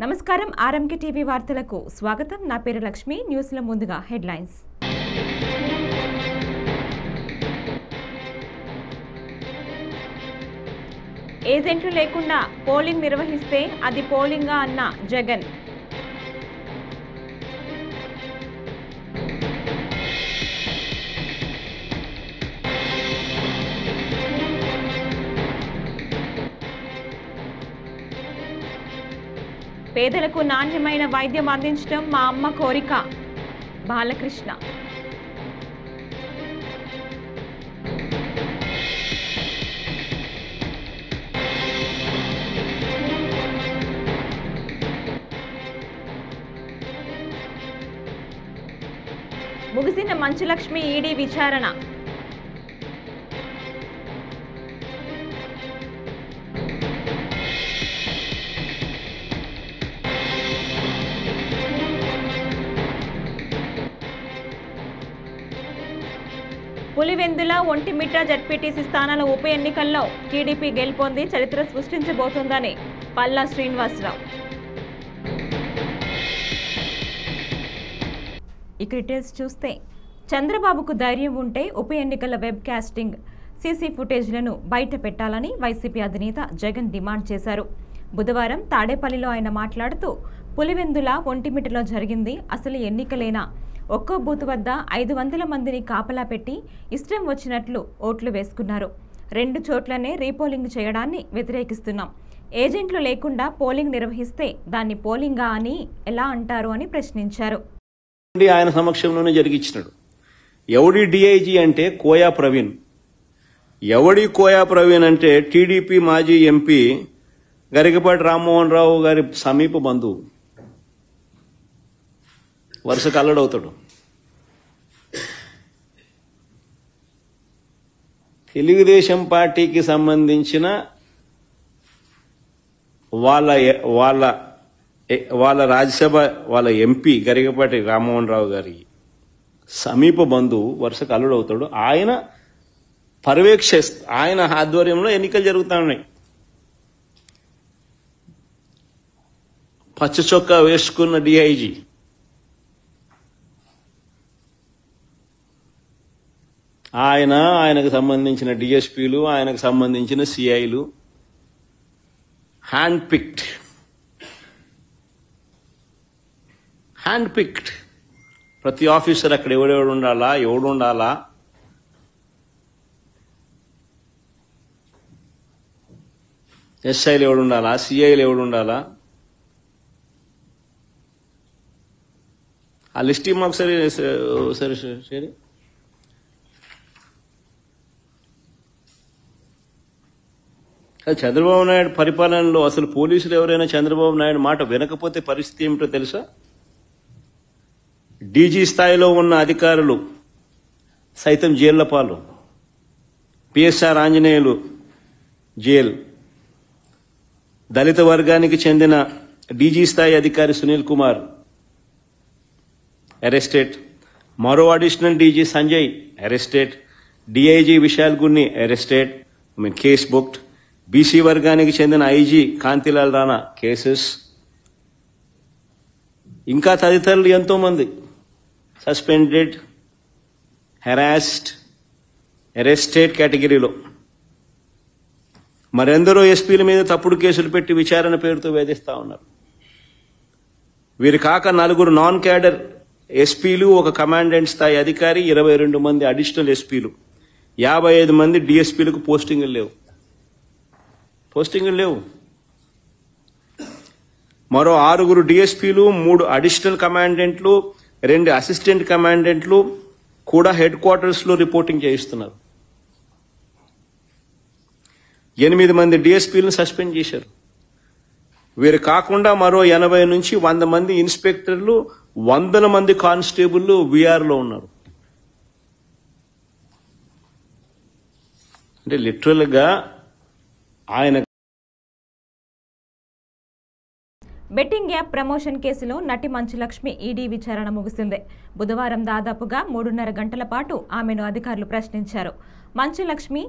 నమస్కారం RMK TV వార్తలకు స్వాగతం. నా పేరు లక్ష్మి. న్యూస్ల ముందుగా హెడ్లైన్స్. ఏజెంట్లు లేకుండా పోలింగ్ నిర్వహిస్తే అది పోలింగా అన్న జగన్. పేదలకు నాణ్యమైన వైద్యం అందించడం మా అమ్మ కోరిక. బాలకృష్ణ. ముగిసిన మంచులక్ష్మి ఈడీ విచారణ. పులివెందుల ఒంటిమిట్ట జడ్పీటీసీ స్థానాల ఉప ఎన్నికల్లో టీడీపీ గెలుపొంది చరిత్ర సృష్టించబోతోందని పల్లా శ్రీనివాసరావు. ఈ డీటెయిల్స్ చూస్తే, చంద్రబాబుకు ధైర్యం ఉంటే ఉప ఎన్నికల వెబ్ కాస్టింగ్ సీసీ ఫుటేజ్లను బయట పెట్టాలని వైసీపీ అధినేత జగన్ డిమాండ్ చేశారు. బుధవారం తాడేపల్లిలో ఆయన మాట్లాడుతూ, పులివెందుల ఒంటిమిట్టలో జరిగింది అసలు ఎన్నికలేనా? ఒక్కో బూత్ వద్ద 500 మందిని కాపలా పెట్టి ఇష్టం వచ్చినట్లు ఓట్లు వేసుకున్నారు. 2 చోట్లనే రీపోలింగ్ చేయడాన్ని వ్యతిరేకిస్తున్నాం. ఏజెంట్లు లేకుండా పోలింగ్ నిర్వహిస్తే దాన్ని పోలింగా అని ఎలా అంటారు అని ప్రశ్నించారు. ఆయన సమక్షంలోనే జరిగించినాడు. ఎవడి డిఐజీ అంటే కోయా ప్రవీణ్. ఎవడి కోయా ప్రవీణ్ అంటే టీడీపీ మాజీ ఎంపీ గరికపాటి రామ్మోహన్ రావు గారి సమీప బంధువు. వరుసకు అల్లడవుతాడు. తెలుగుదేశం పార్టీకి సంబంధించిన వాళ్ళ రాజ్యసభ వాళ్ళ ఎంపీ గరికపాటి రామ్మోహన్ రావు గారి సమీప బంధువు వరుసకు అల్లుడవుతాడు. ఆయన ఆయన ఆధ్వర్యంలో ఎన్నికలు జరుగుతా ఉన్నాయి. పచ్చ చొక్కా వేసుకున్న డిఐజీ ఆయనకు సంబంధించిన డిఎస్పీలు, ఆయనకు సంబంధించిన సిఐలు హ్యాండ్ పిక్డ్. ప్రతి ఆఫీసర్ అక్కడ ఎవడు ఉండాలా, ఎస్ఐలు ఎవడు ఉండాలా, సిఐలు ఎవడు ఉండాలా, ఆ లిస్ట్ మాకు సరే. చంద్రబాబు నాయుడు పరిపాలనలో అసలు పోలీసులు ఎవరైనా చంద్రబాబు నాయుడు మాట వినకపోతే పరిస్థితి ఏమిటో తెలుసా? డీజీ స్థాయిలో ఉన్న అధికారులు సైతం జైళ్ల పాలు. PSR Anjaneyulu jail. దళిత వర్గానికి చెందిన డీజీ స్థాయి అధికారి సునీల్ కుమార్ అరెస్టెడ్. మరో additional DG Sanjay arrested. DIG Vishal Gunni arrested, case booked. BC వర్గానికి చెందిన ఐజీ కాంతిలాల్ రాణా కేసెస్. ఇంకా తదితరులు ఎంతో మంది సస్పెండెడ్, హెరాస్డ్, అరెస్టెడ్ కేటగిరీలో. మరెందరో ఎస్పీల మీద తప్పుడు కేసులు పెట్టి విచారణ పేరుతో వేధిస్తా ఉన్నారు. వీరు కాక 4 నాన్ క్యాడర్ ఎస్పీలు, ఒక కమాండెంట్ స్థాయి అధికారి, 22 మంది అడిషనల్ ఎస్పీలు, 55 మంది డిఎస్పీలకు పోస్టింగులు లేవు. మరో 6 డిఎస్పీలు, 3 అడిషనల్ కమాండెంట్లు, 2 అసిస్టెంట్ కమాండెంట్లు కూడా హెడ్ క్వార్టర్స్ లో రిపోర్టింగ్ చేయిస్తున్నారు. 8 మంది డిఎస్పీలను సస్పెండ్ చేశారు. వీరు కాకుండా మరో 80 నుంచి 100 మంది ఇన్స్పెక్టర్లు, 100 మంది కానిస్టేబుల్లు వీఆర్లో ఉన్నారు. అంటే లిటరల్ గా ఆయన బెట్టింగ్ యాప్ ప్రమోషన్ కేసులో నటి మంచులక్ష్మి ఈడీ విచారణ ముగిసింది. బుధవారం దాదాపుగా 3.5 గంటల పాటు ఆమెను అధికారులు ప్రశ్నించారు. మంచులక్ష్మి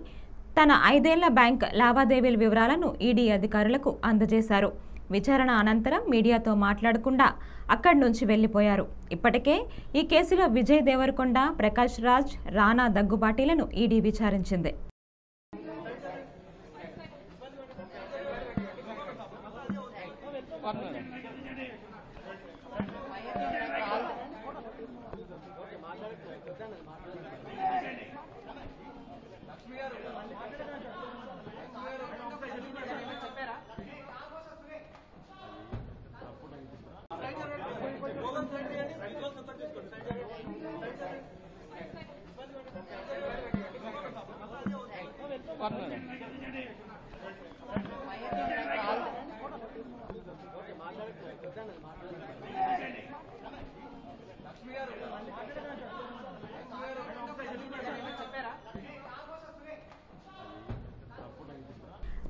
తన 5 ఏళ్ల బ్యాంక్ లావాదేవీల వివరాలను ఈడీ అధికారులకు అందజేశారు. విచారణ అనంతరం మీడియాతో మాట్లాడకుండా అక్కడి నుంచి వెళ్లిపోయారు. ఇప్పటికే ఈ కేసులో విజయ్ దేవరకొండ, ప్రకాష్ రాజ్, రానా దగ్గుబాటిలను ఈడీ విచారించింది.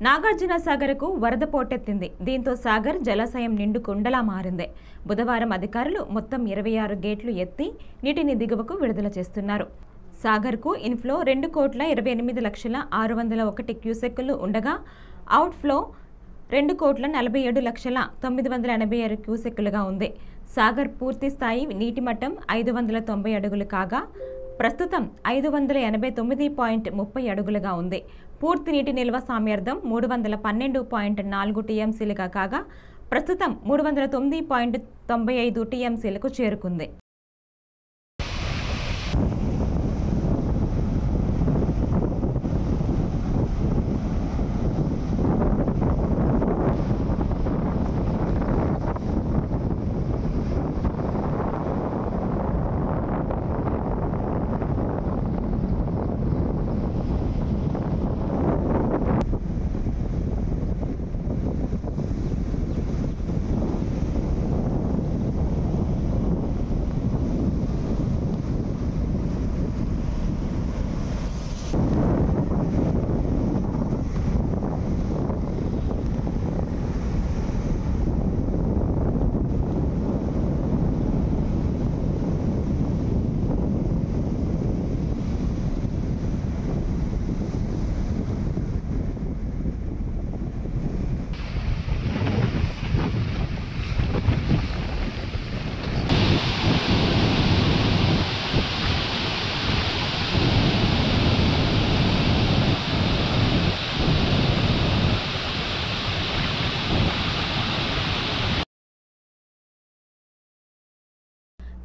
నాగార్జున సాగర్కు వరద పోటెత్తింది. దీంతో సాగర్ జలాశయం నిండు కుండలా మారింది. బుధవారం అధికారులు మొత్తం 26 గేట్లు ఎత్తి నీటిని దిగువకు విడుదల చేస్తున్నారు. సాగర్కు ఇన్ఫ్లో 2,28,601 క్యూసెక్కులు ఉండగా అవుట్ఫ్లో 2,47,986 క్యూసెక్కులుగా ఉంది. సాగర్ పూర్తి స్థాయి నీటి మట్టం 590 అడుగులు కాగా ప్రస్తుతం 589.30 అడుగులుగా ఉంది. పూర్తి నీటి నిల్వ సామర్థ్యం 312.4 టీఎంసీలుగా కాగా ప్రస్తుతం 309.95 టీఎంసీలకు చేరుకుంది.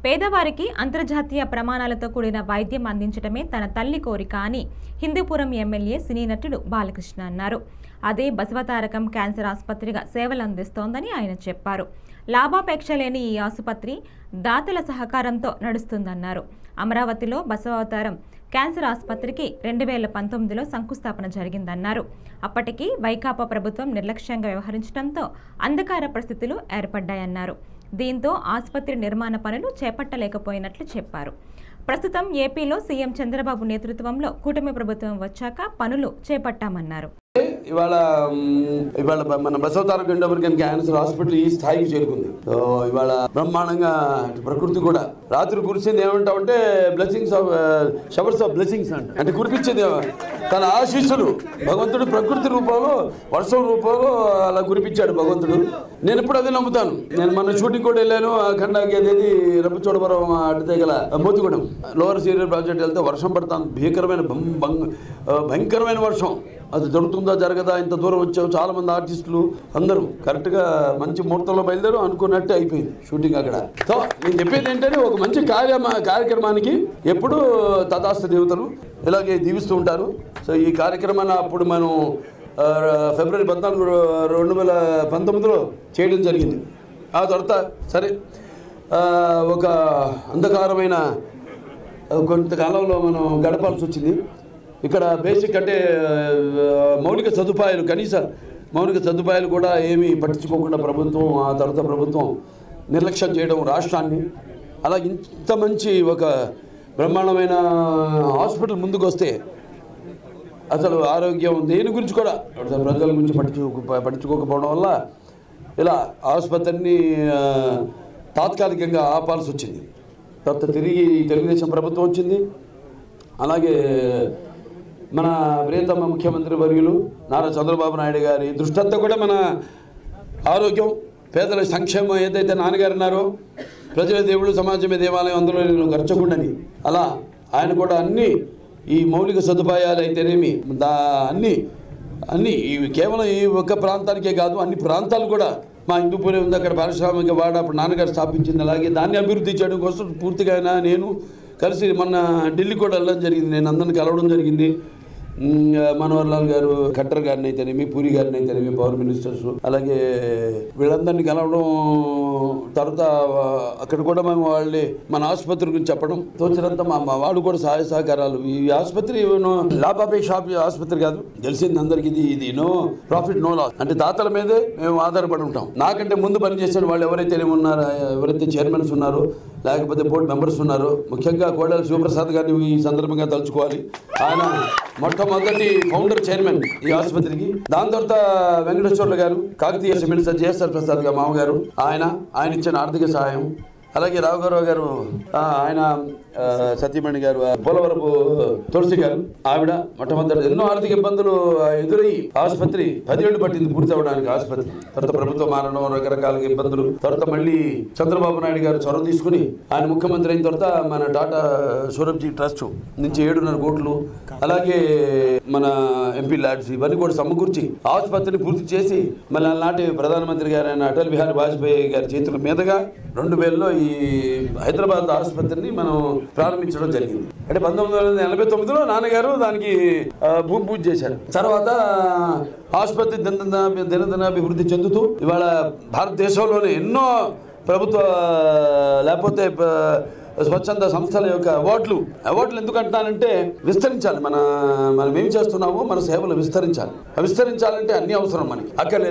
పేదవారికి అంతర్జాతీయ ప్రమాణాలతో కూడిన వైద్యం అందించడమే తన తల్లి కోరిక అని హిందూపురం ఎమ్మెల్యే సినీ నటుడు బాలకృష్ణ అన్నారు. అదే బసవతారకం క్యాన్సర్ ఆసుపత్రిగా సేవలు అందిస్తోందని ఆయన చెప్పారు. లాభాపేక్ష లేని ఈ ఆసుపత్రి దాతల సహకారంతో నడుస్తుందన్నారు. అమరావతిలో బసవతారం క్యాన్సర్ ఆసుపత్రికి 2019లో శంకుస్థాపన జరిగిందన్నారు. అప్పటికి వైకాపా ప్రభుత్వం నిర్లక్ష్యంగా వ్యవహరించడంతో అంధకార పరిస్థితులు ఏర్పడ్డాయన్నారు. దీంతో ఆసుపత్రి నిర్మాణ పనులు చేపట్టలేకపోయినట్లు చెప్పారు. ప్రస్తుతం ఏపీలో సీఎం చంద్రబాబు నేతృత్వంలో కూటమి ప్రభుత్వం వచ్చాక పనులు చేపట్టామన్నారు. ఇవాళ మన బసవతారకం ఇండోర్గన్ క్యాన్సర్ హాస్పిటల్ ఈ స్థాయికి చేరుకుంది. ఇవాళ బ్రహ్మాండంగా ప్రకృతి కూడా రాత్రి కురిసింది ఏమంటామంటే blessings of showers of blessings అంటే కురిపించేది తన ఆశీస్సులు భగవంతుడు ప్రకృతి రూపంలో వర్షం రూపంలో అలా కురిపించాడు భగవంతుడు. నేను ఎప్పుడు అదే నమ్ముతాను. నేను మన షూటింగ్ కూడా వెళ్ళాను. ఖండాకి అనేది రంపచోడవరం అడితే గల మోతిగూడెం లోవర్ సీరియర్ ప్రాజెక్ట్ వెళ్తే వర్షం పడతాను. భయంకరమైన వర్షం. అది జరుగుతుందా జరగదా, ఇంత దూరం వచ్చావు, చాలా మంది ఆర్టిస్టులు అందరూ కరెక్ట్గా మంచి ముహూర్తంలో బయలుదేరు అనుకున్నట్టే అయిపోయింది షూటింగ్ అక్కడ. సో నేను చెప్పేది ఏంటంటే ఒక మంచి కార్యక్రమానికి ఎప్పుడు తథాస్తు దేవతలు ఇలాగే దీవిస్తూ ఉంటారు. సో ఈ కార్యక్రమాన్ని అప్పుడు మనం ఫిబ్రవరి 14, 2019లో చేయడం జరిగింది. ఆ తర్వాత సరే ఒక అంధకారమైన కొంతకాలంలో మనం గడపాల్సి వచ్చింది. ఇక్కడ బేసిక్ అంటే మౌలిక సదుపాయాలు, కనీస మౌలిక సదుపాయాలు కూడా ఏమీ పట్టించుకోకుండా ప్రభుత్వం, ఆ తర్వాత ప్రభుత్వం నిర్లక్ష్యం చేయడం రాష్ట్రాన్ని. అలా ఇంత మంచి ఒక బ్రహ్మాండమైన హాస్పిటల్ ముందుకు వస్తే అసలు ఆరోగ్యం దేని గురించి కూడా ప్రజల గురించి పట్టించుకోకపోవడం వల్ల ఇలా ఆసుపత్రిని తాత్కాలికంగా ఆపాల్సి వచ్చింది. తర్వాత తిరిగి తెలుగుదేశం ప్రభుత్వం వచ్చింది. అలాగే మన ప్రియతమ ముఖ్యమంత్రి వర్యులు నారా చంద్రబాబు నాయుడు గారి దృష్టంతా కూడా మన ఆరోగ్యం, పేదల సంక్షేమం ఏదైతే నాన్నగారు అన్నారో, ప్రజల దేవుడు సమాజమే దేవాలయం అందులో నేను గర్చకుండని, అలా ఆయన కూడా అన్ని ఈ మౌలిక సదుపాయాలు అయితేనేమి అన్ని ఇవి కేవలం ఈ ఒక్క ప్రాంతానికే కాదు, అన్ని ప్రాంతాలు కూడా మా హిందూపూరే ఉంది, అక్కడ పారిశ్రామిక వాడ అప్పుడు నాన్నగారు స్థాపించింది. అలాగే దాన్ని అభివృద్ధి చేయడం కోసం పూర్తిగా నేను కలిసి మొన్న ఢిల్లీ కూడా వెళ్ళడం జరిగింది. నేను అందరిని కలవడం జరిగింది. మనోహర్ లాల్ గారు, ఖట్టర్ గారిని అయితేనేమి, పూరి గారిని అయితేనేమి, పవర్ మినిస్టర్స్, అలాగే వీళ్ళందరినీ కలవడం. తర్వాత అక్కడ కూడా మేము వాళ్ళే మన ఆసుపత్రి గురించి చెప్పడం, తోచినంత మా వాళ్ళు కూడా సహాయ సహకారాలు. ఈ ఆసుపత్రి లాభాపేక్ష ఆసుపత్రి కాదు, తెలిసింది అందరికి. ఇది నో ప్రాఫిట్ నో లాస్, అంటే దాతల మీదే మేము ఆధారపడి ఉంటాం. నాకంటే ముందు పనిచేసిన వాళ్ళు ఎవరైతే ఉన్నారో, ఎవరైతే చైర్మన్స్ ఉన్నారో, లేకపోతే బోర్డు మెంబర్స్ ఉన్నారో, ముఖ్యంగా కోడెల శివప్రసాద్ గారిని ఈ సందర్భంగా తలుచుకోవాలి. ఆయన మొట్టమొదటి ఫౌండర్ చైర్మన్ ఈ ఆసుపత్రికి. దాని తర్వాత వెంకటేశ్వర్లు గారు, కాకతీయ సిమెంట్స్ జేఎస్ఆర్ ప్రసాద్ గారు మామగారు, ఆయన ఇచ్చిన ఆర్థిక సహాయం. అలాగే రాఘవరావు గారు, ఆయన సత్యమణి గారు, పోలవరపు తులసి గారు, ఆవిడ మొట్టమొదటి ఎన్నో ఆర్థిక ఇబ్బందులు ఎదురయ్యి ఆసుపత్రి 10 ఏళ్లు పట్టింది పూర్తి అవ్వడానికి ఆసుపత్రి. తర్వాత ప్రభుత్వం మారడం, రకరకాల ఇబ్బందులు. తర్వాత మళ్ళీ చంద్రబాబు నాయుడు గారు చొరవ తీసుకుని ఆయన ముఖ్యమంత్రి అయిన తర్వాత మన టాటా సూరబ్జీ ట్రస్ట్ నుంచి 7.5 కోట్లు, అలాగే మన ఎంపీ ల్యాడ్స్ ఇవన్నీ కూడా సమకూర్చి ఆసుపత్రిని పూర్తి చేసి మళ్ళీ నాటి ప్రధానమంత్రి గారు అయిన అటల్ బిహారీ వాజ్పేయి గారి చేతుల మీదుగా 2000లో ఈ హైదరాబాద్ ఆసుపత్రిని మనం ప్రారంభించడం జరిగింది. అంటే 1989లో నాన్నగారు దానికి భూమి పూజ చేశారు. తర్వాత ఆసుపత్రి దినదినాభివృద్ధి చెందుతూ ఇవాళ భారతదేశంలోనే ఎన్నో ప్రభుత్వ లేకపోతే స్వచ్ఛంద సంస్థల యొక్క అవార్డులు ఎందుకు అంటున్నానంటే విస్తరించాలి. మనం ఏం చేస్తున్నామో మన సేవలు విస్తరించాలంటే అన్ని అవసరం మనకి. అక్కడ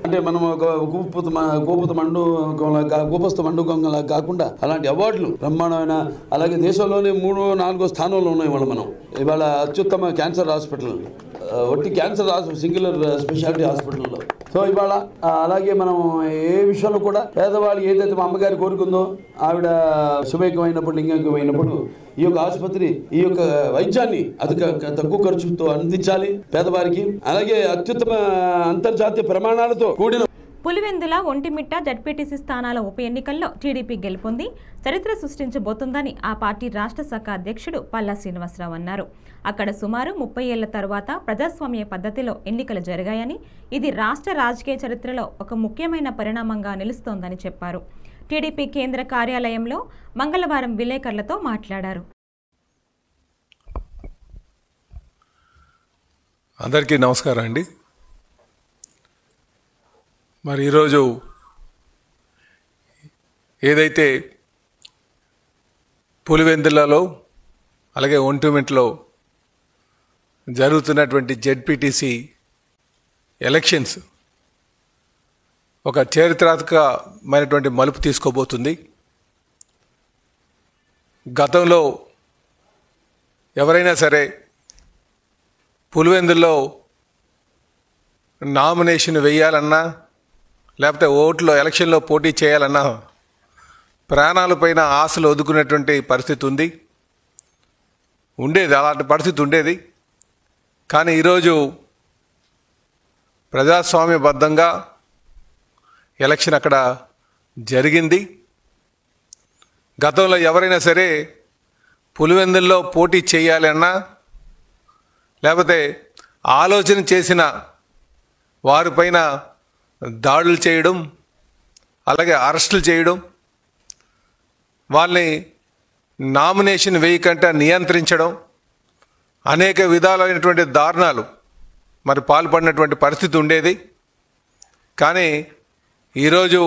అంటే మనం ఒక గోపస్థ మండుగంలా కాకుండా అలాంటి అవార్డులు బ్రహ్మాండమైన, అలాగే దేశంలోనే 3-4 స్థానంలో ఉన్నాయి మనం. ఇవాళ అత్యుత్తమ క్యాన్సర్ హాస్పిటల్, ఒట్టి క్యాన్సర్ సింగులర్ స్పెషాలిటీ హాస్పిటల్లో. సో ఇవాళ అలాగే మనం ఏ విషయంలో కూడా పేదవాళ్ళు ఏదైతే మా అమ్మగారి కోరుకుందో, ఆవిడ శుభైకమైనప్పుడు, లింగైకమైనప్పుడు ఈ యొక్క ఆసుపత్రి ఈ యొక్క వైద్యాన్ని అతి తక్కువ ఖర్చుతో అందించాలి పేదవారికి. అలాగే అత్యుత్తమ అంతర్జాతీయ ప్రమాణాలతో కూడిన పులివెందుల, ఒంటిమిట్ట జడ్పీటీసీ స్థానాల ఉప ఎన్నికల్లో టీడీపీ గెలుపొంది చరిత్ర సృష్టించబోతుందని ఆ పార్టీ రాష్ట్ర శాఖ అధ్యక్షుడు పల్లా శ్రీనివాసరావు అన్నారు. అక్కడ సుమారు 30 ఏళ్ల తరువాత ప్రజాస్వామ్య పద్ధతిలో ఎన్నికలు జరిగాయని, ఇది రాష్ట్ర రాజకీయ చరిత్రలో ఒక ముఖ్యమైన పరిణామంగా నిలుస్తోందని చెప్పారు. టీడీపీ కేంద్ర కార్యాలయంలో మంగళవారం విలేకరులతో మాట్లాడారు. అందరికీ నమస్కారం అండి. మరి ఈరోజు ఏదైతే పులివెందులలో అలాగే ఒంటిమిట్టలో జరుగుతున్నటువంటి జెడ్పీటీసీ ఎలక్షన్స్ ఒక చారిత్రాత్మకమైనటువంటి మలుపు తీసుకోబోతుంది. గతంలో ఎవరైనా సరే పులివెందుల్లో నామినేషన్ వేయాలన్నా లేకపోతే ఎలక్షన్లో పోటీ చేయాలన్నా ప్రాణాలపైన ఆశలు వదుకునేటువంటి పరిస్థితి ఉండేది, అలాంటి పరిస్థితి ఉండేది. కానీ ఈరోజు ప్రజాస్వామ్యబద్ధంగా ఎలక్షన్ అక్కడ జరిగింది. గతంలో ఎవరైనా సరే పులివెందుల్లో పోటీ చేయాలన్నా లేకపోతే ఆలోచన చేసిన వారిపైన దాడులు చేయడం, అలాగే అరెస్టులు చేయడం, వాళ్ళని నామినేషన్ వేయకుండా నియంత్రించడం, అనేక విధాలైనటువంటి దారుణాలు మరి పాల్పడినటువంటి పరిస్థితి ఉండేది. కానీ ఈరోజు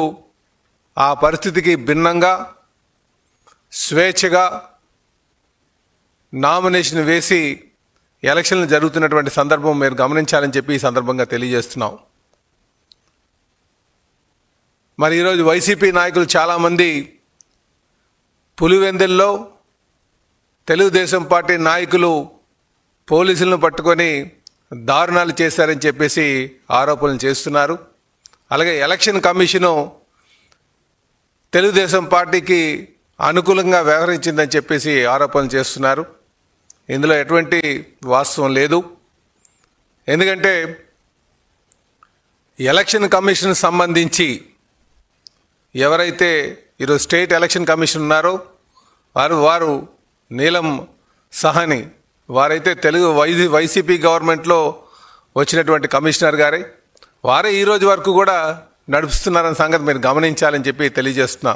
ఆ పరిస్థితికి భిన్నంగా స్వేచ్ఛగా నామినేషన్ వేసి ఎలక్షన్లు జరుగుతున్నటువంటి సందర్భం మీరు గమనించాలని చెప్పి ఈ సందర్భంగా తెలియజేస్తున్నాం. మరి ఈరోజు వైసీపీ నాయకులు చాలామంది పులివెందుల్లో తెలుగుదేశం పార్టీ నాయకులు పోలీసులను పట్టుకొని దారుణాలు చేశారని చెప్పేసి ఆరోపణలు చేస్తున్నారు. అలాగే ఎలక్షన్ కమిషను తెలుగుదేశం పార్టీకి అనుకూలంగా వ్యవహరించిందని చెప్పేసి ఆరోపణలు చేస్తున్నారు. ఇందులో ఎటువంటి వాస్తవం లేదు. ఎందుకంటే ఎలక్షన్ కమిషన్ సంబంధించి ఎవరైతే ఈరోజు స్టేట్ ఎలక్షన్ కమిషన్ ఉన్నారో వారు నీలం సహాని వారైతే తెలుగు వైసీపీ గవర్నమెంట్లో వచ్చినటువంటి కమిషనర్ గారే వారే ఈరోజు వరకు కూడా నడుపుతున్నారన్న సంగతి మీరు గమనించాలని చెప్పి తెలియజేస్తున్నా.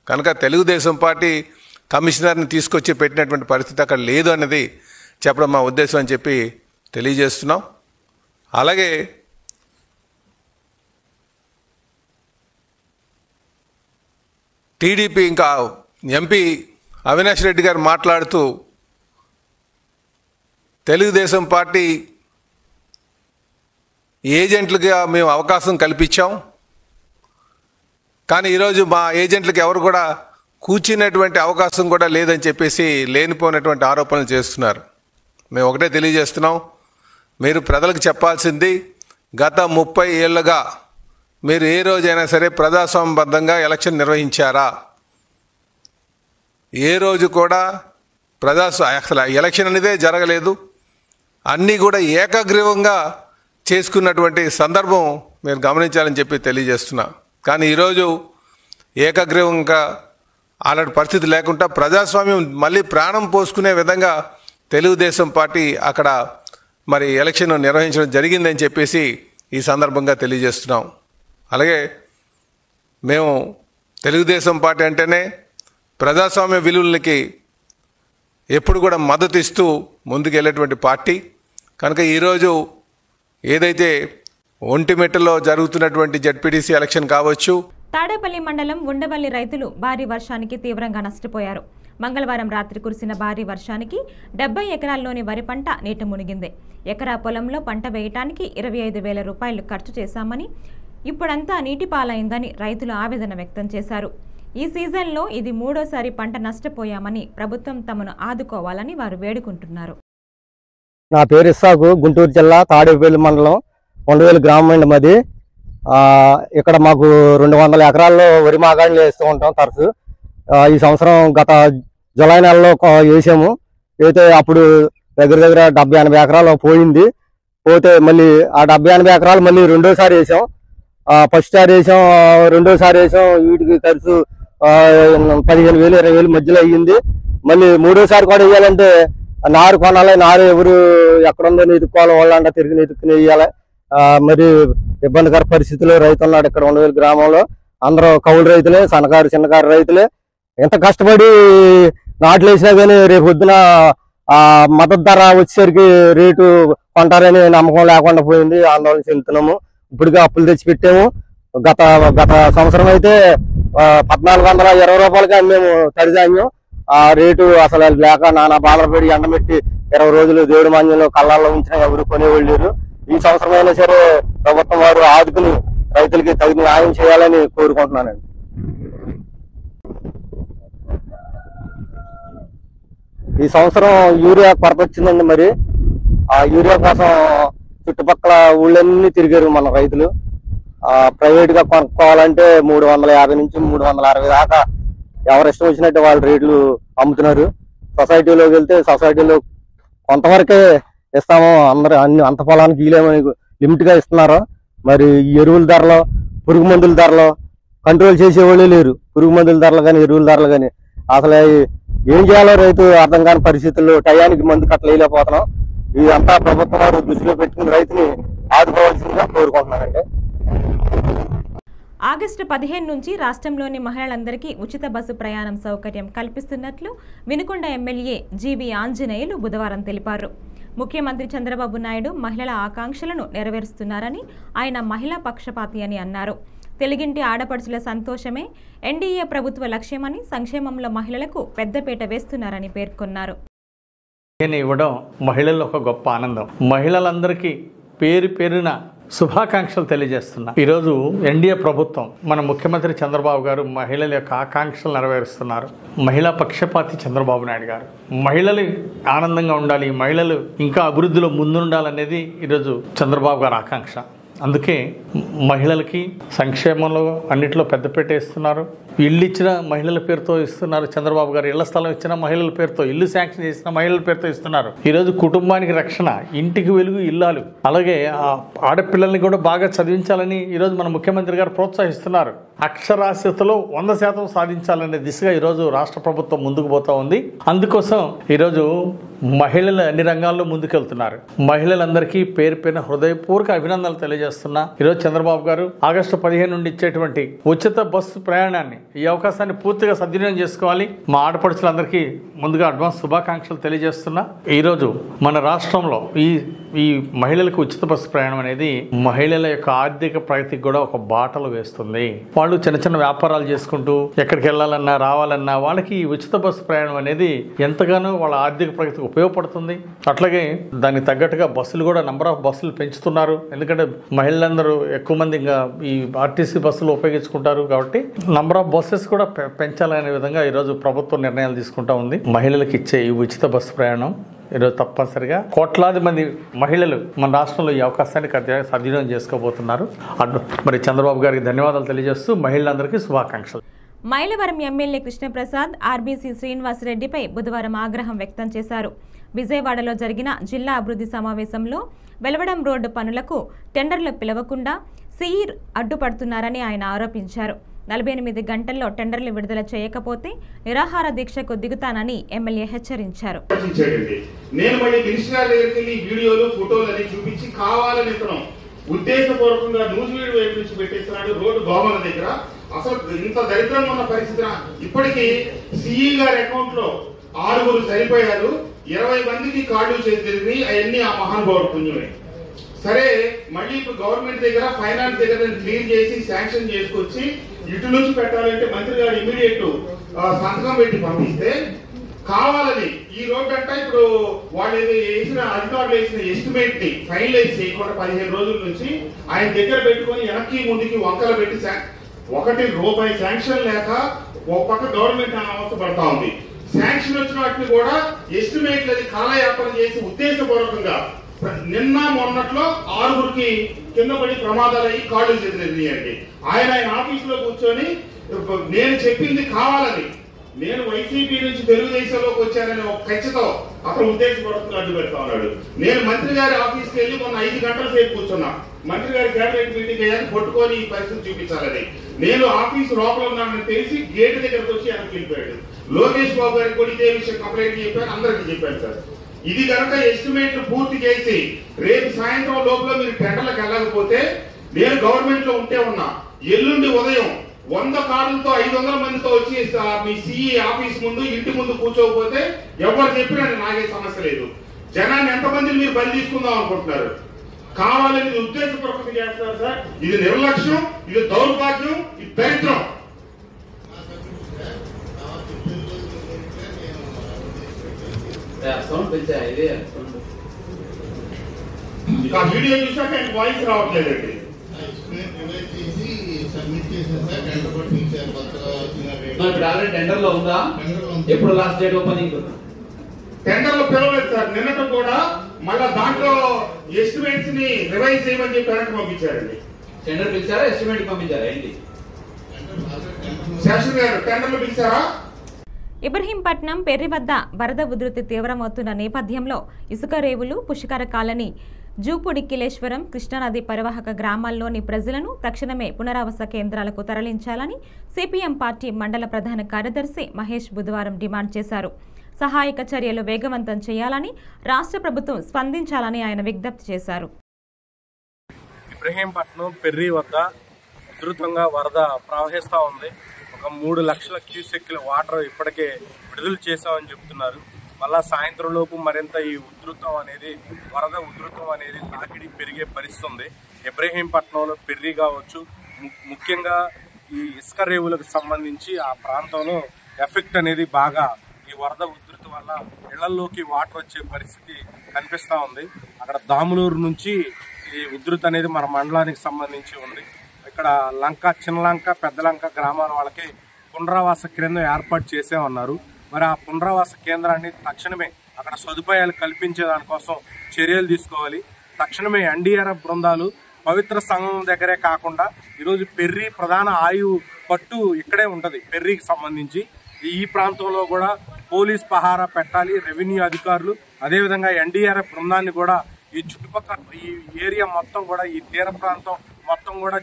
కనుక తెలుగుదేశం పార్టీ కమిషనర్ని తీసుకొచ్చి పెట్టినటువంటి పరిస్థితి అక్కడ లేదు అన్నది చెప్పడం మా ఉద్దేశం అని చెప్పి తెలియజేస్తున్నాం. అలాగే టీడీపీ ఇంకా ఎంపీ అవినాష్ రెడ్డి గారు మాట్లాడుతూ తెలుగుదేశం పార్టీ ఏజెంట్లుగా మేము అవకాశం కల్పించాం, కానీ ఈరోజు మా ఏజెంట్లకు ఎవరు కూడా కూర్చునేటువంటి అవకాశం కూడా లేదని చెప్పేసి లేనిపోయినటువంటి ఆరోపణలు చేస్తున్నారు. మేము ఒకటే తెలియజేస్తున్నాం, మీరు ప్రజలకు చెప్పాల్సింది గత 30 ఏళ్ళుగా మీరు ఏ రోజైనా సరే ప్రజాస్వామ్యబద్ధంగా ఎలక్షన్ నిర్వహించారా? ఏ రోజు కూడా అసలు ఎలక్షన్ అనేదే జరగలేదు. అన్నీ కూడా ఏకగ్రీవంగా చేసుకున్నటువంటి సందర్భం మీరు గమనించాలని చెప్పి తెలియజేస్తున్నా. కానీ ఈరోజు ఏకగ్రీవంగా అలాంటి పరిస్థితి లేకుండా ప్రజాస్వామ్యం మళ్ళీ ప్రాణం పోసుకునే విధంగా తెలుగుదేశం పార్టీ అక్కడ మరి ఎలక్షన్ నిర్వహించడం జరిగిందని చెప్పేసి ఈ సందర్భంగా తెలియజేస్తున్నాం. అలాగే మేము తెలుగుదేశం పార్టీ అంటేనే ప్రజాస్వామ్య విలువలకి ఎప్పుడు కూడా మద్దతు ఇస్తూ ముందుకు వెళ్ళేటువంటి పార్టీ. కనుక ఈరోజు ఏదైతే ఒంటిమిట్టలో జరుగుతున్నటువంటి జడ్పీటీసీ ఎలక్షన్ కావచ్చు, తాడేపల్లి మండలం ఉండవల్లి రైతులు భారీ వర్షానికి తీవ్రంగా నష్టపోయారు. మంగళవారం రాత్రి కురిసిన భారీ వర్షానికి 70 ఎకరాల్లోని వరి పంట నీట మునిగింది. ఎకరా పొలంలో పంట వేయటానికి 25,000 రూపాయలు ఖర్చు చేశామని, ఇప్పుడంతా నీటి పాలైందని రైతులు ఆవేదన వ్యక్తం చేశారు. ఈ సీజన్లో ఇది 3వ పంట నష్టపోయామని ప్రభుత్వం తమను ఆదుకోవాలని వారు వేడుకుంటున్నారు. నా పేరు ఇస్సాకు, గుంటూరు జిల్లా తాడేపల్లి మండలం ఉండవేలు గ్రామం మాది. ఇక్కడ మాకు 200 ఎకరాల్లో వరి మాగాణి వేస్తూ ఉంటాం తరచు. ఈ సంవత్సరం గత జూలై నెలలో వేసాము. అయితే అప్పుడు దగ్గర 70-80 ఎకరాలు పోయింది. పోతే మళ్ళీ ఆ 70-80 ఎకరాలు మళ్ళీ రెండోసారి వేసాం. ఫస్ట్ సారి వేసాం, రెండోసారి వేసాం. వీటికి ఖర్చు 15,000-20,000 మధ్యలో అయ్యింది. మళ్ళీ మూడోసారి కూడా వేయాలంటే నారు కొనాలి. నారు ఎవరు ఎక్కడుందో ఎదుక్కోవాలి, వాళ్ళంట తిరిగి ఎదుక్కుని వేయాలి. మరి ఇబ్బందికర పరిస్థితుల్లో రైతు ఉన్నాడు ఇక్కడ ఉండవేలు గ్రామంలో. అందరూ కౌలు రైతులే, సన్నకారు చిన్నకారు రైతులే. ఎంత కష్టపడి నాట్లు వేసినా కానీ రేపు పొద్దున మద్దతు ధర వచ్చేసరికి రేటు కొంటారని నమ్మకం లేకుండా పోయింది. ఆందోళన చెందుతున్నాము. ఇప్పటికే అప్పులు తెచ్చి పెట్టాము. గత సంవత్సరం అయితే 1,420 రూపాయలకి మేము తడిధాన్యం. ఆ రేటు అసలు లేక నానా బాధలు పడి ఎండబెట్టి 20 రోజులు దేవుడి మాన్యంలో కళ్ళల్లో ఉంచినా ఎవరు కొనేవాళ్ళు లేరు. ఈ సంవత్సరం అయినా సరే ప్రభుత్వం వారు ఆదుకుని రైతులకి తగిన న్యాయం చేయాలని కోరుకుంటున్నానండి. ఈ సంవత్సరం యూరియా కొరత వచ్చిందండి. మరి ఆ యూరియా కోసం చుట్టుపక్కల ఊళ్ళన్నీ తిరిగారు మన రైతులు. ప్రైవేట్ గా కొనుక్కోవాలంటే 350 నుంచి 360 దాకా ఎవరు ఇష్టం వచ్చినట్టు వాళ్ళు రేట్లు అమ్ముతున్నారు. సొసైటీలోకి వెళ్తే సొసైటీలో కొంతవరకే ఇస్తాము, అందరూ అంత పొలానికి ఇలేమని లిమిట్ గా ఇస్తున్నారు. మరి ఎరువుల ధరలు, పురుగు మందుల ధరలు కంట్రోల్ చేసేవాళ్ళే లేరు. పురుగు మందుల ధరలు కానీ ఎరువుల ధరలు కానీ అసలు ఏం చేయాలో రైతు అర్థం కాని పరిస్థితుల్లో టయానికి మందు కట్టలేకపోతున్నాం. ఇదంతా ప్రభుత్వం వారు దృష్టిలో పెట్టుకుని రైతుని ఆదుకోవాల్సిందిగా కోరుకుంటున్నారండి. ఆగస్టు 15 నుంచి రాష్ట్రంలోని మహిళలందరికీ ఉచిత బస్సు ప్రయాణం సౌకర్యం కల్పిస్తున్నట్లు వినుకొండ ఎమ్మెల్యే జీవి ఆంజనేయులు బుధవారం తెలిపారు. ముఖ్యమంత్రి చంద్రబాబు నాయుడు మహిళల ఆకాంక్షలను నెరవేరుస్తున్నారని, ఆయన మహిళా పక్షపాతి అని అన్నారు. తెలుగింటి ఆడపడుచుల సంతోషమే ఎన్డీఏ ప్రభుత్వ లక్ష్యమని, సంక్షేమంలో మహిళలకు పెద్దపీట వేస్తున్నారని పేర్కొన్నారు. ఇవ్వడం మహిళల్లో ఒక గొప్ప ఆనందం. మహిళలందరికీ పేరు పేరున శుభాకాంక్షలు తెలియజేస్తున్నా. ఈరోజు ఎన్డీఏ ప్రభుత్వం, మన ముఖ్యమంత్రి చంద్రబాబు గారు మహిళల యొక్క ఆకాంక్షలు నెరవేరుస్తున్నారు. మహిళా పక్షపాతి చంద్రబాబు నాయుడు గారు. మహిళలు ఆనందంగా ఉండాలి, మహిళలు ఇంకా అభివృద్ధిలో ముందుండాలనేది ఈరోజు చంద్రబాబు గారి ఆకాంక్ష. అందుకే మహిళలకి సంక్షేమంలో అన్నింటిలో పెద్దపీట ఇస్తున్నారు. ఇల్లు ఇచ్చిన మహిళల పేరుతో ఇస్తున్నారు. చంద్రబాబు గారు ఇళ్ల స్థలం ఇచ్చిన మహిళల పేరుతో, ఇల్లు శాంక్షన్ చేసిన మహిళల పేరుతో ఇస్తున్నారు. ఈరోజు కుటుంబానికి రక్షణ, ఇంటికి వెలుగు ఇల్లాలు, అలాగే ఆడపిల్లల్ని కూడా బాగా చదివించాలని ఈరోజు మన ముఖ్యమంత్రి గారు ప్రోత్సహిస్తున్నారు. అక్షరాస్యతలో 100% సాధించాలనే దిశగా ఈరోజు రాష్ట్ర ప్రభుత్వం ముందుకు పోతా ఉంది. అందుకోసం ఈరోజు మహిళలు అన్ని రంగాల్లో ముందుకెళ్తున్నారు. మహిళలందరికీ పేరు పేరున హృదయపూర్వక అభినందనలు తెలియజేస్తున్నా. ఈరోజు చంద్రబాబు గారు ఆగస్టు 15 నుండి ఇచ్చేటువంటి ఉచిత బస్సు ప్రయాణాన్ని, ఈ అవకాశాన్ని పూర్తిగా సద్వినియోగం చేసుకోవాలి. మా ఆడపడుచులందరికీ ముందుగా అడ్వాన్స్ శుభాకాంక్షలు తెలియజేస్తున్నా. ఈరోజు మన రాష్ట్రంలో ఈ మహిళలకు ఉచిత బస్సు ప్రయాణం అనేది మహిళల యొక్క ఆర్థిక ప్రగతికి కూడా ఒక బాటలు వేస్తుంది. వాళ్ళు చిన్న చిన్న వ్యాపారాలు చేసుకుంటూ ఎక్కడికి వెళ్ళాలన్నా రావాలన్నా వాళ్ళకి ఈ ఉచిత బస్సు ప్రయాణం అనేది ఎంతగానో వాళ్ళ ఆర్థిక ప్రగతికి ఉపయోగపడుతుంది. అట్లాగే దానికి తగ్గట్టుగా బస్సులు కూడా నంబర్ ఆఫ్ బస్సులు పెంచుతున్నారు. ఎందుకంటే మహిళలందరూ ఎక్కువ మంది ఇంకా ఈ ఆర్టీసీ బస్సులు ఉపయోగించుకుంటారు కాబట్టి నంబర్ ఆఫ్ బస్సెస్ కూడా పెంచాలనే విధంగా ఈరోజు ప్రభుత్వం నిర్ణయాలు తీసుకుంటా ఉంది. మహిళలకు ఇచ్చే ఈ ఉచిత బస్సు ప్రయాణం ఈరోజు తప్పనిసరిగా కోట్లాది మంది మహిళలు మన రాష్ట్రంలో ఈ అవకాశాన్ని సద్వినియోగం చేసుకోబోతున్నారు. మరి చంద్రబాబు గారికి ధన్యవాదాలు తెలియజేస్తూ మహిళలందరికీ శుభాకాంక్షలు. మైలవరం ఎమ్మెల్యే కృష్ణప్రసాద్ ఆర్బీసీ శ్రీనివాసరెడ్డిపై బుధవారం ఆగ్రహం వ్యక్తం చేశారు. విజయవాడలో జరిగిన జిల్లా అభివృద్ధి సమావేశంలో వెలవడం రోడ్డు పనులకు టెండర్లు పిలవకుండా సీఈ అడ్డుపడుతున్నారని ఆయన ఆరోపించారు. 48 గంటల్లో టెండర్లు విడుదల చేయకపోతే నిరాహార దీక్షకు దిగుతానని ఎమ్మెల్యే హెచ్చరించారు. నేను మళ్ళీ మినిస్టర్ దగ్గరికి వెళ్ళి వీడియోలు ఫోటోలు అన్ని చూపించి కావాలని ఉద్దేశపూర్వకంగా న్యూస్ మీడియా వైపు నుంచి పెట్టేస్తున్నాడు. రోడ్డు గోమల దగ్గర అసలు ఇంత దరిద్రంగా ఉన్న పరిస్థితి. ఇప్పటికీ సిఈ గారి అకౌంట్ లో 6 సరిపోయారు. 20 మందికి కార్డు చేసి అవన్నీ ఆ మహానుభావుడు పుణ్యమే. సరే, మళ్ళీ ఇప్పుడు గవర్నమెంట్ దగ్గర ఫైనాన్స్ దగ్గర క్లియర్ చేసి శాంక్షన్ చేసుకొచ్చి ఇటు నుంచి పెట్టాలంటే మంత్రి గారు ఇమీడియట్ సంతకం పెట్టి పంపిస్తే కావాలని ఈ రోడ్డు అంట ఇప్పుడు వాళ్ళు వేసిన అధికారులు వేసిన ఎస్టిమేట్ ని ఫైనలైజ్ చేయకుండా 15 రోజుల నుంచి ఆయన దగ్గర పెట్టుకుని వెనక్కి ముందుకి వంకలు పెట్టి ₹1 శాంక్షన్ లేక ఒక పక్క గవర్నమెంట్ అవస్థ పడతా ఉంది. శాంక్షన్ వచ్చిన వాటిని కూడా ఎస్టిమేట్ అది కాలయాపన చేసి ఉద్దేశపూర్వకంగా నిన్న మొన్నట్లో 6 కింద పడి ప్రమాదాలు అయ్యి కాళ్ళు చెదిరినాయండి. ఆయన ఆఫీసులో కూర్చొని నేను చెప్పింది కావాలని, నేను వైసీపీ నుంచి తెలుగుదేశంలోకి వచ్చానని ఒక కచ్చితో అతను ఉద్దేశపూర్వకంగా అడ్డు పెడతా ఉన్నాడు. నేను మంత్రి గారి ఆఫీస్కి వెళ్ళి మొన్న 5 గంటల సేపు కూర్చున్నా. మంత్రి గారి క్యాబినెట్ మీటింగ్ అయ్యాక కొట్టుకొని ఈ పరిస్థితి చూపించాలని. నేను ఆఫీసు లోపల ఉన్నానని తెలిసి గేట్ దగ్గరకు వచ్చి ఆయనకు వెళ్ళిపోయాడు. లోకేష్ బాబు గారికి కూడా ఇదే విషయం కంప్లైంట్ చెప్పాను, అందరికీ చెప్పాను సార్. ఇది కనుక ఎస్టిమేట్ పూర్తి చేసి రేపు సాయంత్రం లోపల మీరు టెండర్లకు వెళ్ళకపోతే నేను గవర్నమెంట్ లో ఉంటే ఉన్నా, ఎల్లుండి ఉదయం 100 కార్లతో 500 మందితో వచ్చి మీ సిఈ ఆఫీస్ ముందు ఇంటి ముందు కూర్చోకపోతే ఎవరు చెప్పినా నాకే సమస్య లేదు. జనాన్ని ఎంతమంది మీరు బలి తీసుకుందాం అనుకుంటున్నారు? కావాలని ఉద్దేశపూర్వకంగా చేస్తారు సార్. ఇది నిర్లక్ష్యం, ఇది దౌర్భాగ్యం, ఇది దరిద్రం. వీడియో చూసాక వాయిస్ రావట్లేదండి. టెండర్ లో ఉందా? ఎప్పుడు లాస్ట్ డేట్ ఓపెనింగ్? టెండర్ లో పిలవలేదు సార్. నిన్నటి కూడా మళ్ళా దాంట్లో ఎస్టిమేట్స్ ని రివైజ్ చేయమని చెప్పి వెనక్కి పంపించారండి. టెండర్ పిలిచారా, ఎస్టిమేట్ పంపించారా ఏంటి? శాసన గారు టెండర్లు పిలిచారా? ఇబ్రహీంపట్నం పెర్రి వద్ద వరద ఉధృతి తీవ్రమవుతున్న నేపథ్యంలో ఇసుక రేవులు, పుష్కర కాలనీ, జూపూడి కిలేశ్వరం, కృష్ణానది పరివాహక గ్రామాల్లోని ప్రజలను తక్షణమే పునరావాస కేంద్రాలకు తరలించాలని సిపిఎం పార్టీ మండల ప్రధాన కార్యదర్శి మహేష్ బుధవారం డిమాండ్ చేశారు. సహాయక చర్యలు వేగవంతం చేయాలని, రాష్ట్ర ప్రభుత్వం స్పందించాలని ఆయన విజ్ఞప్తి చేశారు. ఇబ్రహీంపట్నం పెర్రి వద్ద ఉధృతంగా వరద ప్రవహిస్తూ ఉంది. ఒక 3 లక్షల క్యూసెక్ల వాటర్ ఇప్పటికే విడుదల చేశామని చెప్తున్నారు. మళ్ళా సాయంత్రం లోపు మరింత ఈ వరద ఉధృతం అనేది తాకిడి పెరిగే పరిస్థితి ఉంది. ఇబ్రహీంపట్నంలో పెర్రి కావచ్చు, ముఖ్యంగా ఈ ఇసుక రేవులకు సంబంధించి ఆ ప్రాంతంలో ఎఫెక్ట్ అనేది బాగా ఈ వరద ఉధృతి వల్ల ఇళ్లలోకి వాటర్ వచ్చే పరిస్థితి కనిపిస్తూ ఉంది. అక్కడ దాములూరు నుంచి ఈ ఉధృతి అనేది మన మండలానికి సంబంధించి ఉంది. ఇక్కడ లంక, చిన్నలంక, పెద్దలంక గ్రామాల వాళ్ళకి పునరావాస కేంద్రం ఏర్పాటు చేసామన్నారు. మరి ఆ పునరావాస కేంద్రాన్ని తక్షణమే అక్కడ సదుపాయాలు కల్పించే దానికోసం చర్యలు తీసుకోవాలి. తక్షణమే ఎన్డీఆర్ఎఫ్ బృందాలు పవిత్ర సంఘం దగ్గరే కాకుండా ఈరోజు పెర్రి ప్రధాన ఆయువు పట్టు ఇక్కడే ఉంటుంది. పెర్రికి సంబంధించి ఈ ప్రాంతంలో కూడా పోలీస్ పహారా పెట్టాలి. రెవెన్యూ అధికారులు అదేవిధంగా ఎన్డీఆర్ఎఫ్ బృందాన్ని కూడా ఈ చుట్టుపక్కల ఈ ఏరియా మొత్తం కూడా ఈ తీర ప్రాంతం మొత్తం కూడా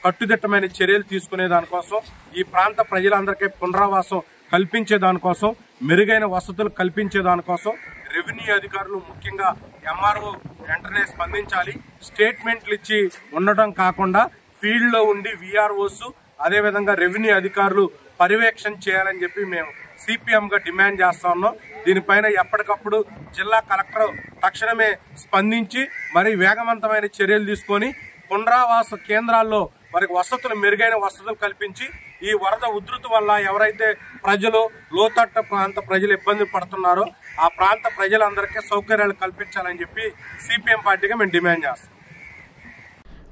కట్టుదిట్టమైన చర్యలు తీసుకునే దానికోసం, ఈ ప్రాంత ప్రజలందరికీ పునరావాసం కల్పించే దానికోసం, మెరుగైన వసతులు కల్పించే దానికోసం రెవెన్యూ అధికారులు ముఖ్యంగా ఎంఆర్ఓ వెంటనే స్పందించాలి. స్టేట్మెంట్లు ఇచ్చి ఉండటం కాకుండా ఫీల్డ్లో ఉండి విఆర్ఓస్ అదేవిధంగా రెవెన్యూ అధికారులు పర్యవేక్షణ చేయాలని చెప్పి మేము సిపిఎంగా డిమాండ్ చేస్తా ఉన్నాం. దీనిపైన ఎప్పటికప్పుడు జిల్లా కలెక్టర్ తక్షణమే స్పందించి మరి వేగవంతమైన చర్యలు తీసుకొని పునరావాస కేంద్రాల్లో వారికి వసతులు మెరుగైన వసతులు కల్పించి ఈ వరద ఉధృతి వల్ల ఎవరైతే ప్రజలు లోతట్టు ప్రాంత ప్రజలు ఇబ్బంది పడుతున్నారో ఆ ప్రాంత ప్రజలందరికీ సౌకర్యాలు కల్పించాలని చెప్పి సిపిఎం పార్టీగా మేము డిమాండ్ చేస్తాం.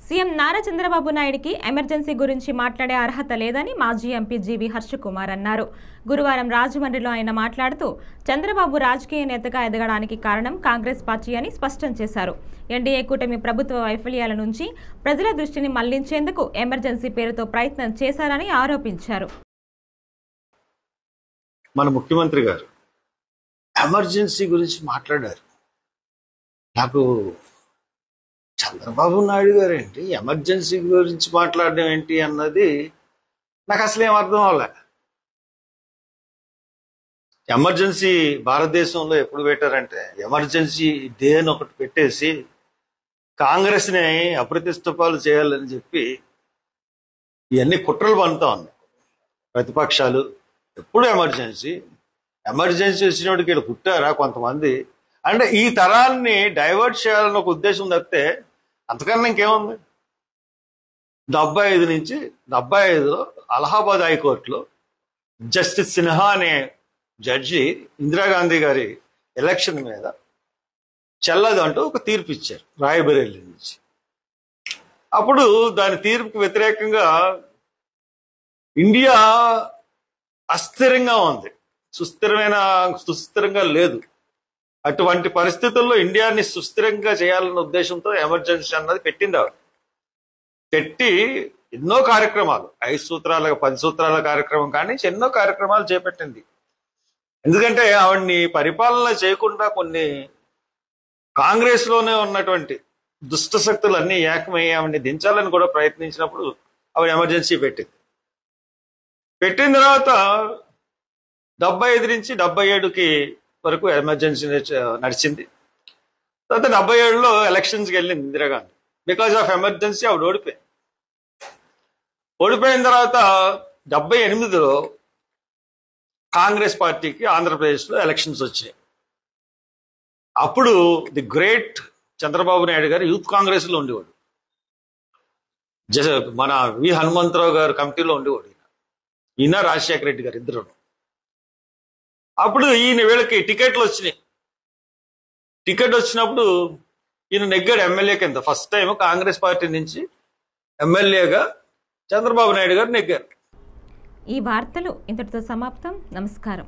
సీఎం నారా చంద్రబాబు నాయుడికి ఎమర్జెన్సీ గురించి మాట్లాడే అర్హత లేదని మాజీ ఎంపీ జీవి హర్షకుమార్ అన్నారు. గురువారం రాజమండ్రిలో ఆయన మాట్లాడుతూ చంద్రబాబు రాజకీయ నేతగా ఎదగడానికి కారణం కాంగ్రెస్ పార్టీ అని స్పష్టం చేశారు. ఎన్డీఏ కూటమి ప్రభుత్వ వైఫల్యాల నుంచి ప్రజల దృష్టిని మళ్లించేందుకు ఎమర్జెన్సీ పేరుతో ప్రయత్నం చేశారని ఆరోపించారు. మన ముఖ్యమంత్రి గారు ఎమర్జెన్సీ గురించి మాట్లాడారు. నాకు చంద్రబాబు నాయుడు గారు ఏంటి ఎమర్జెన్సీ గురించి మాట్లాడడం ఏంటి అన్నది నాకు అసలు ఏం అర్థం అవ్వలే. ఎమర్జెన్సీ భారతదేశంలో ఎప్పుడు పెట్టారంటే ఎమర్జెన్సీ డే అని ఒకటి పెట్టేసి కాంగ్రెస్ని అప్రతిష్టపాలు చేయాలని చెప్పి ఇవన్నీ కుట్రలు పనుతా ఉన్నాయి ప్రతిపక్షాలు. ఎప్పుడు ఎమర్జెన్సీ వచ్చినోడికి వీళ్ళు కుట్టారా కొంతమంది అంటే ఈ తరాన్ని డైవర్ట్ చేయాలని ఒక ఉద్దేశం తప్పితే అంతకన్నా ఇంకేముంది. 75 నుంచి 75లో అలహాబాద్ హైకోర్టులో జస్టిస్ సిన్హా అనే జడ్జి ఇందిరాగాంధీ గారి ఎలక్షన్ మీద చెల్లదు అంటూ ఒక తీర్పు ఇచ్చారు రాయబరేలీ నుంచి. అప్పుడు దాని తీర్పుకు వ్యతిరేకంగా ఇండియా అస్థిరంగా ఉంది, సుస్థిరంగా లేదు. అటువంటి పరిస్థితుల్లో ఇండియాని సుస్థిరంగా చేయాలన్న ఉద్దేశంతో ఎమర్జెన్సీ అన్నది పెట్టింది. ఆవిడ పెట్టి ఎన్నో కార్యక్రమాలు 5 సూత్రాల 10 సూత్రాల కార్యక్రమం కానీ ఎన్నో కార్యక్రమాలు చేపట్టింది. ఎందుకంటే ఆవిడ్ని పరిపాలన చేయకుండా కొన్ని కాంగ్రెస్ లోనే ఉన్నటువంటి దుష్ట శక్తులు అన్ని ఏకమై ఆవిడ్ని దించాలని కూడా ప్రయత్నించినప్పుడు ఆవిడ ఎమర్జెన్సీ పెట్టిన తర్వాత 75 నుంచి 77కి వరకు ఎమర్జెన్సీ నడిచింది. తర్వాత 77లో ఎలక్షన్స్కి వెళ్ళింది ఇందిరాగాంధీ. బికాజ్ ఆఫ్ ఎమర్జెన్సీ ఆవిడ ఓడిపోయిన తర్వాత 78లో కాంగ్రెస్ పార్టీకి ఆంధ్రప్రదేశ్లో ఎలక్షన్స్ వచ్చాయి. అప్పుడు ది గ్రేట్ చంద్రబాబు నాయుడు గారు యూత్ కాంగ్రెస్ లో ఉండేవాడు. మన వి హనుమంతరావు గారు కమిటీలో ఉండేవాడు. ఈయన రాజశేఖర రెడ్డి గారు ఇద్దరు. అప్పుడు ఈయన వీళ్ళకి టికెట్లు వచ్చినాయి. టికెట్ వచ్చినప్పుడు ఈయన నెగ్గాడు ఎమ్మెల్యే కింద. ఫస్ట్ టైం కాంగ్రెస్ పార్టీ నుంచి ఎమ్మెల్యేగా చంద్రబాబు నాయుడు గారు నెగ్గారు. ఈ వార్తలు ఇంతటితో సమాప్తం. నమస్కారం.